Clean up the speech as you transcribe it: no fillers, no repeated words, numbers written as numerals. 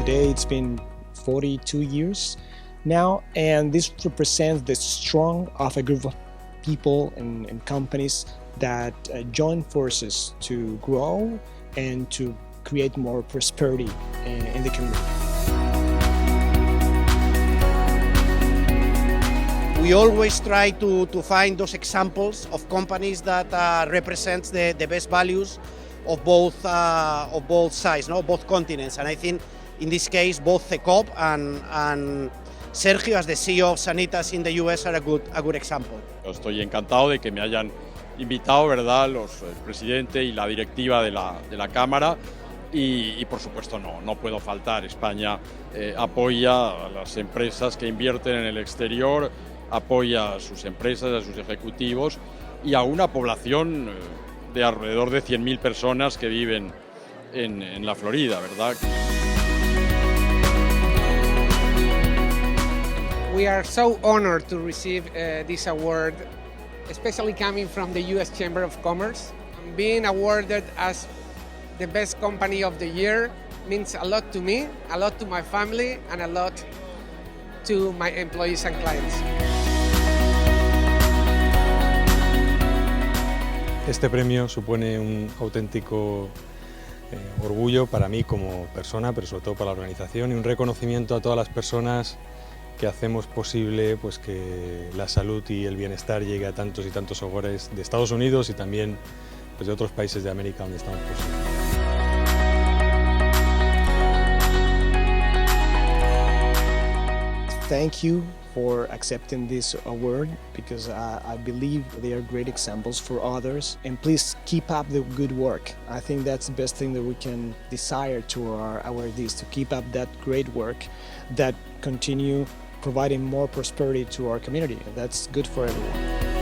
today it's been 42 years now, and this represents the strong of a group of people and companies that join forces to grow and to create more prosperity in the community. We always try to find those examples of companies that represents the best values of both sides, no? Both continents. And I think in this case, both CECOP and Sergio, as the CEO of Sanitas in the US, are a good example. Estoy encantado de que me hayan invitado, ¿verdad?, el presidente y la directiva de la Cámara. Y por supuesto no puedo faltar. España apoya a las empresas que invierten en el exterior, apoya a sus empresas, a sus ejecutivos y a una población de alrededor de 100.000 personas que viven en la Florida, ¿verdad? We are so honored to receive this award, especially coming from the U.S. Chamber of Commerce. Being awarded as the best company of the year means a lot to me, a lot to my family, and a lot to my employees and clients. Este premio supone un auténtico orgullo para mí como persona, pero sobre todo para la organización, y un reconocimiento a todas las personas que hacemos posible pues, que la salud y el bienestar llegue a tantos y tantos hogares de Estados Unidos y también pues, de otros países de América donde estamos posibles. Thank you for accepting this award, because I believe they are great examples for others, and please keep up the good work. I think that's the best thing that we can desire to our awardees, to keep up that great work that continue providing more prosperity to our community. That's good for everyone.